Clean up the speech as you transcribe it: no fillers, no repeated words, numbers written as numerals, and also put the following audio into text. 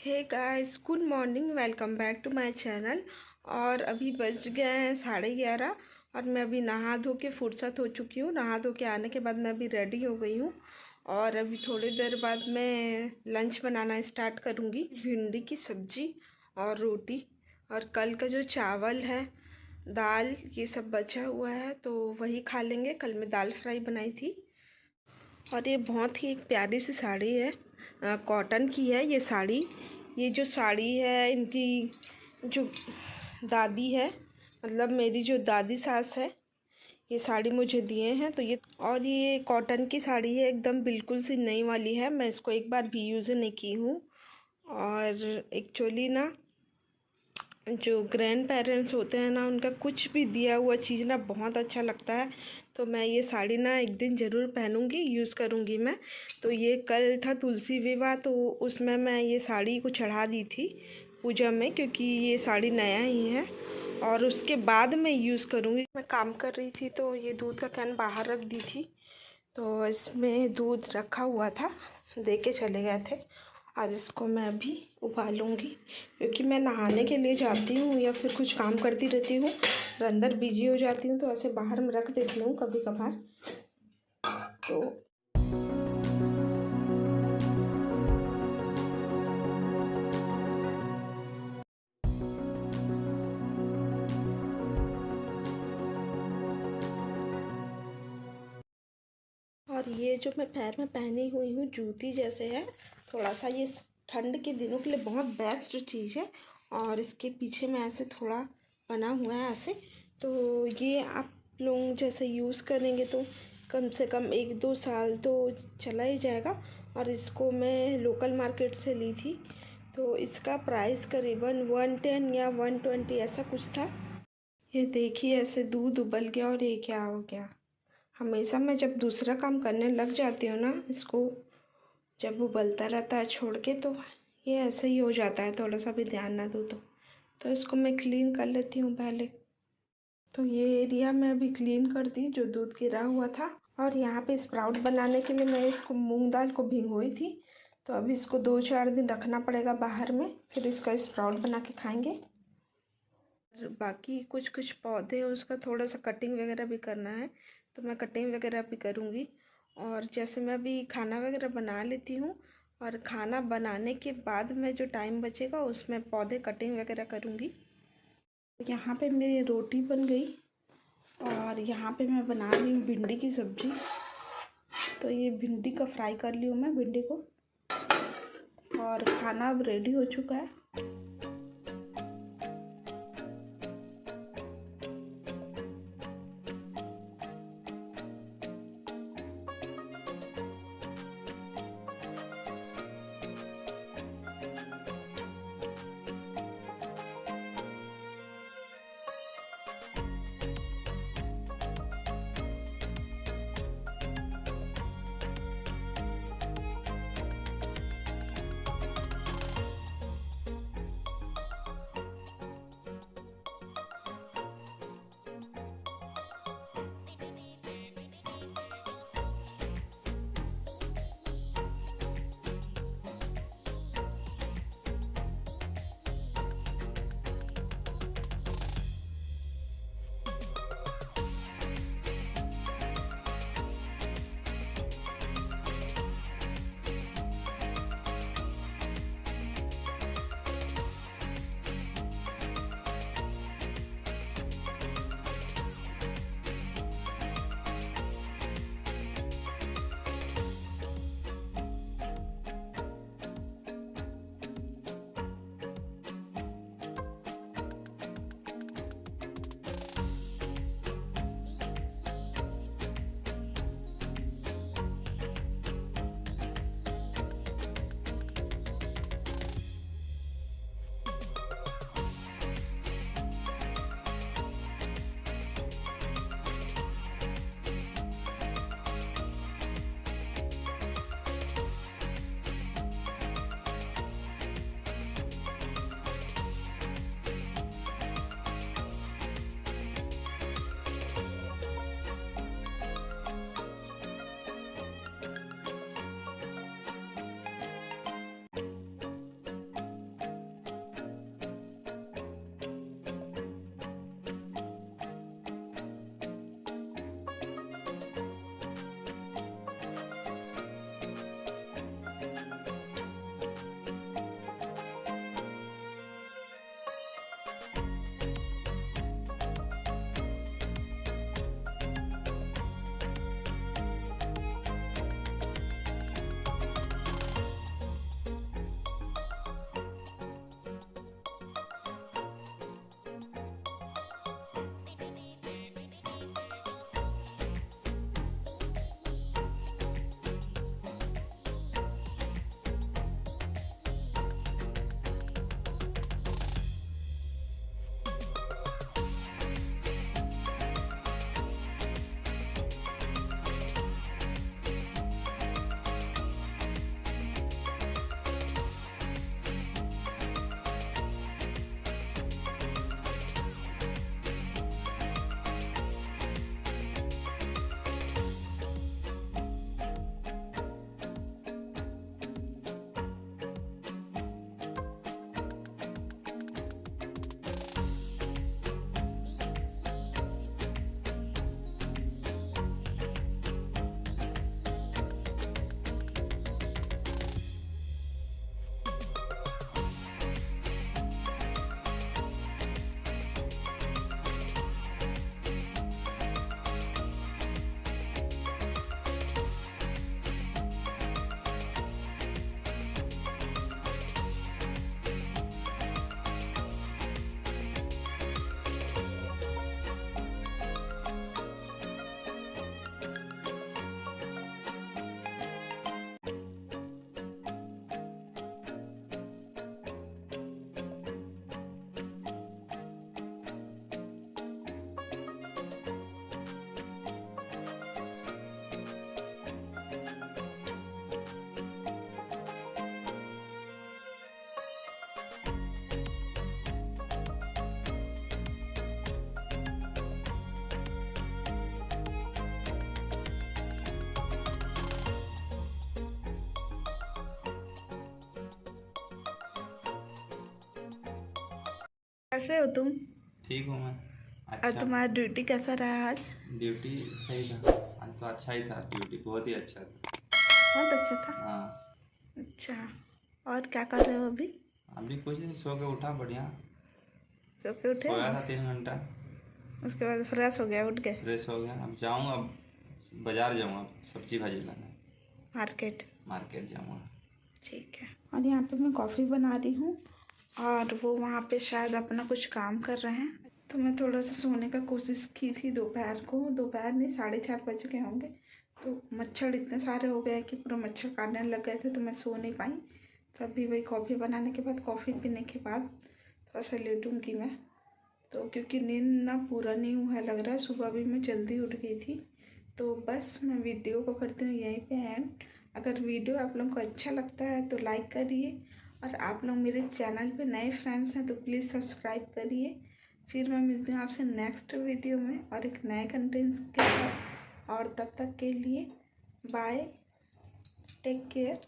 Hey guys, good morning. Welcome back to my channel. और अभी बज गए हैं 11:30 और मैं अभी नहा धो के फुर्सत हो चुकी हूँ। नहा धो के आने के बाद मैं अभी रेडी हो गई हूँ और अभी थोड़ी देर बाद मैं लंच बनाना स्टार्ट करूँगी। भिंडी की सब्जी और रोटी, और कल का जो चावल है, दाल, ये सब बचा हुआ है तो वही खा लेंगे। कल मैं दाल फ्राई बनाई थी। और ये बहुत ही एक प्यारी सी साड़ी है, कॉटन की है ये साड़ी। ये जो साड़ी है, इनकी जो दादी है, मतलब मेरी जो दादी सास है, ये साड़ी मुझे दिए हैं। तो ये कॉटन की साड़ी है, एकदम बिल्कुल सी नई वाली है। मैं इसको एक बार भी यूज़ नहीं की हूँ। और एक्चुअली ना, जो ग्रैंड पेरेंट्स होते हैं ना, उनका कुछ भी दिया हुआ चीज़ ना बहुत अच्छा लगता है। तो मैं ये साड़ी ना एक दिन ज़रूर पहनूंगी, यूज़ करूंगी मैं। तो ये कल था तुलसी विवाह, तो उसमें मैं ये साड़ी को चढ़ा दी थी पूजा में, क्योंकि ये साड़ी नया ही है। और उसके बाद मैं यूज़ करूँगी। मैं काम कर रही थी तो ये दूध का कैन बाहर रख दी थी, तो इसमें दूध रखा हुआ था, दे के चले गए थे। और इसको मैं अभी उबालूंगी, क्योंकि मैं नहाने के लिए जाती हूँ या फिर कुछ काम करती रहती हूँ और अंदर बिजी हो जाती हूँ, तो ऐसे बाहर में रख देती हूँ कभी कभार। तो और ये जो मैं पैर में पहनी हुई हूँ, जूती जैसे है, थोड़ा सा ये ठंड के दिनों के लिए बहुत बेस्ट चीज़ है। और इसके पीछे में ऐसे थोड़ा बना हुआ है ऐसे, तो ये आप लोग जैसे यूज़ करेंगे तो कम से कम 1-2 साल तो चला ही जाएगा। और इसको मैं लोकल मार्केट से ली थी, तो इसका प्राइस करीबन 110 या 120 ऐसा कुछ था। ये देखिए, ऐसे दूध उबल गया और ये क्या हो गया। हमेशा मैं जब दूसरा काम करने लग जाती हूँ ना, इसको जब उबलता रहता है छोड़ के, तो ये ऐसे ही हो जाता है, थोड़ा सा भी ध्यान ना दूँ तो इसको मैं क्लीन कर लेती हूँ पहले। तो ये एरिया मैं अभी क्लीन कर दी जो दूध गिरा हुआ था। और यहाँ पे स्प्राउट बनाने के लिए मैं इसको मूंग दाल को भिगोई थी, तो अभी इसको 2-4 दिन रखना पड़ेगा बाहर में, फिर इसका स्प्राउट बना के खाएंगे। बाकी कुछ कुछ पौधे, उसका थोड़ा सा कटिंग वगैरह भी करना है, तो मैं कटिंग वगैरह भी करूँगी। और जैसे मैं अभी खाना वगैरह बना लेती हूँ, और खाना बनाने के बाद में जो टाइम बचेगा उसमें पौधे कटिंग वगैरह करूँगी। यहाँ पे मेरी रोटी बन गई और यहाँ पे मैं बना रही हूँ भिंडी की सब्ज़ी। तो ये भिंडी का फ्राई कर ली हूँ मैं, भिंडी को। और खाना अब रेडी हो चुका है। कैसे हो तुम? ठीक हूँ मैं। और अच्छा। तुम्हारा ड्यूटी कैसा रहा आज? ड्यूटी सही था, आज तो अच्छा ही था, ड्यूटी बहुत ही अच्छा था। बहुत अच्छा था। हाँ। अच्छा, और क्या कर रहे हो अभी? अभी कुछ नहीं, सो के उठा बढ़िया। सो के उठे सोया हो? था 3 घंटा। उसके बाद फ्रेश हो गया, उठ गए फ्रेश हो गया, अब जाऊँगा, अब बाजार जाऊँगा सब्जी भाजी लाने। मार्केट? मार्केट जाऊँगा। ठीक है। और यहाँ पे मैं कॉफ़ी बना रही हूँ और वो वहाँ पे शायद अपना कुछ काम कर रहे हैं। तो मैं थोड़ा सा सोने का कोशिश की थी दोपहर को, दोपहर नहीं 4:30 बज गए होंगे। तो मच्छर इतने सारे हो गए कि पूरा मच्छर काटने लग गए थे, तो मैं सो नहीं पाई। तो अभी वही कॉफ़ी बनाने के बाद, कॉफ़ी पीने के बाद थोड़ा सा लेटूँगी मैं। तो क्योंकि नींद ना पूरा नहीं हुआ है लग रहा है, सुबह भी मैं जल्दी उठ गई थी। तो बस मैं वीडियो को करती हूँ यहीं पे एंड। अगर वीडियो आप लोगों को अच्छा लगता है तो लाइक करिए, और आप लोग मेरे चैनल पे नए फ्रेंड्स हैं तो प्लीज़ सब्सक्राइब करिए। फिर मैं मिलती हूँ आपसे नेक्स्ट वीडियो में और एक नए कंटेंट्स के साथ। और तब तक के लिए बाय, टेक केयर।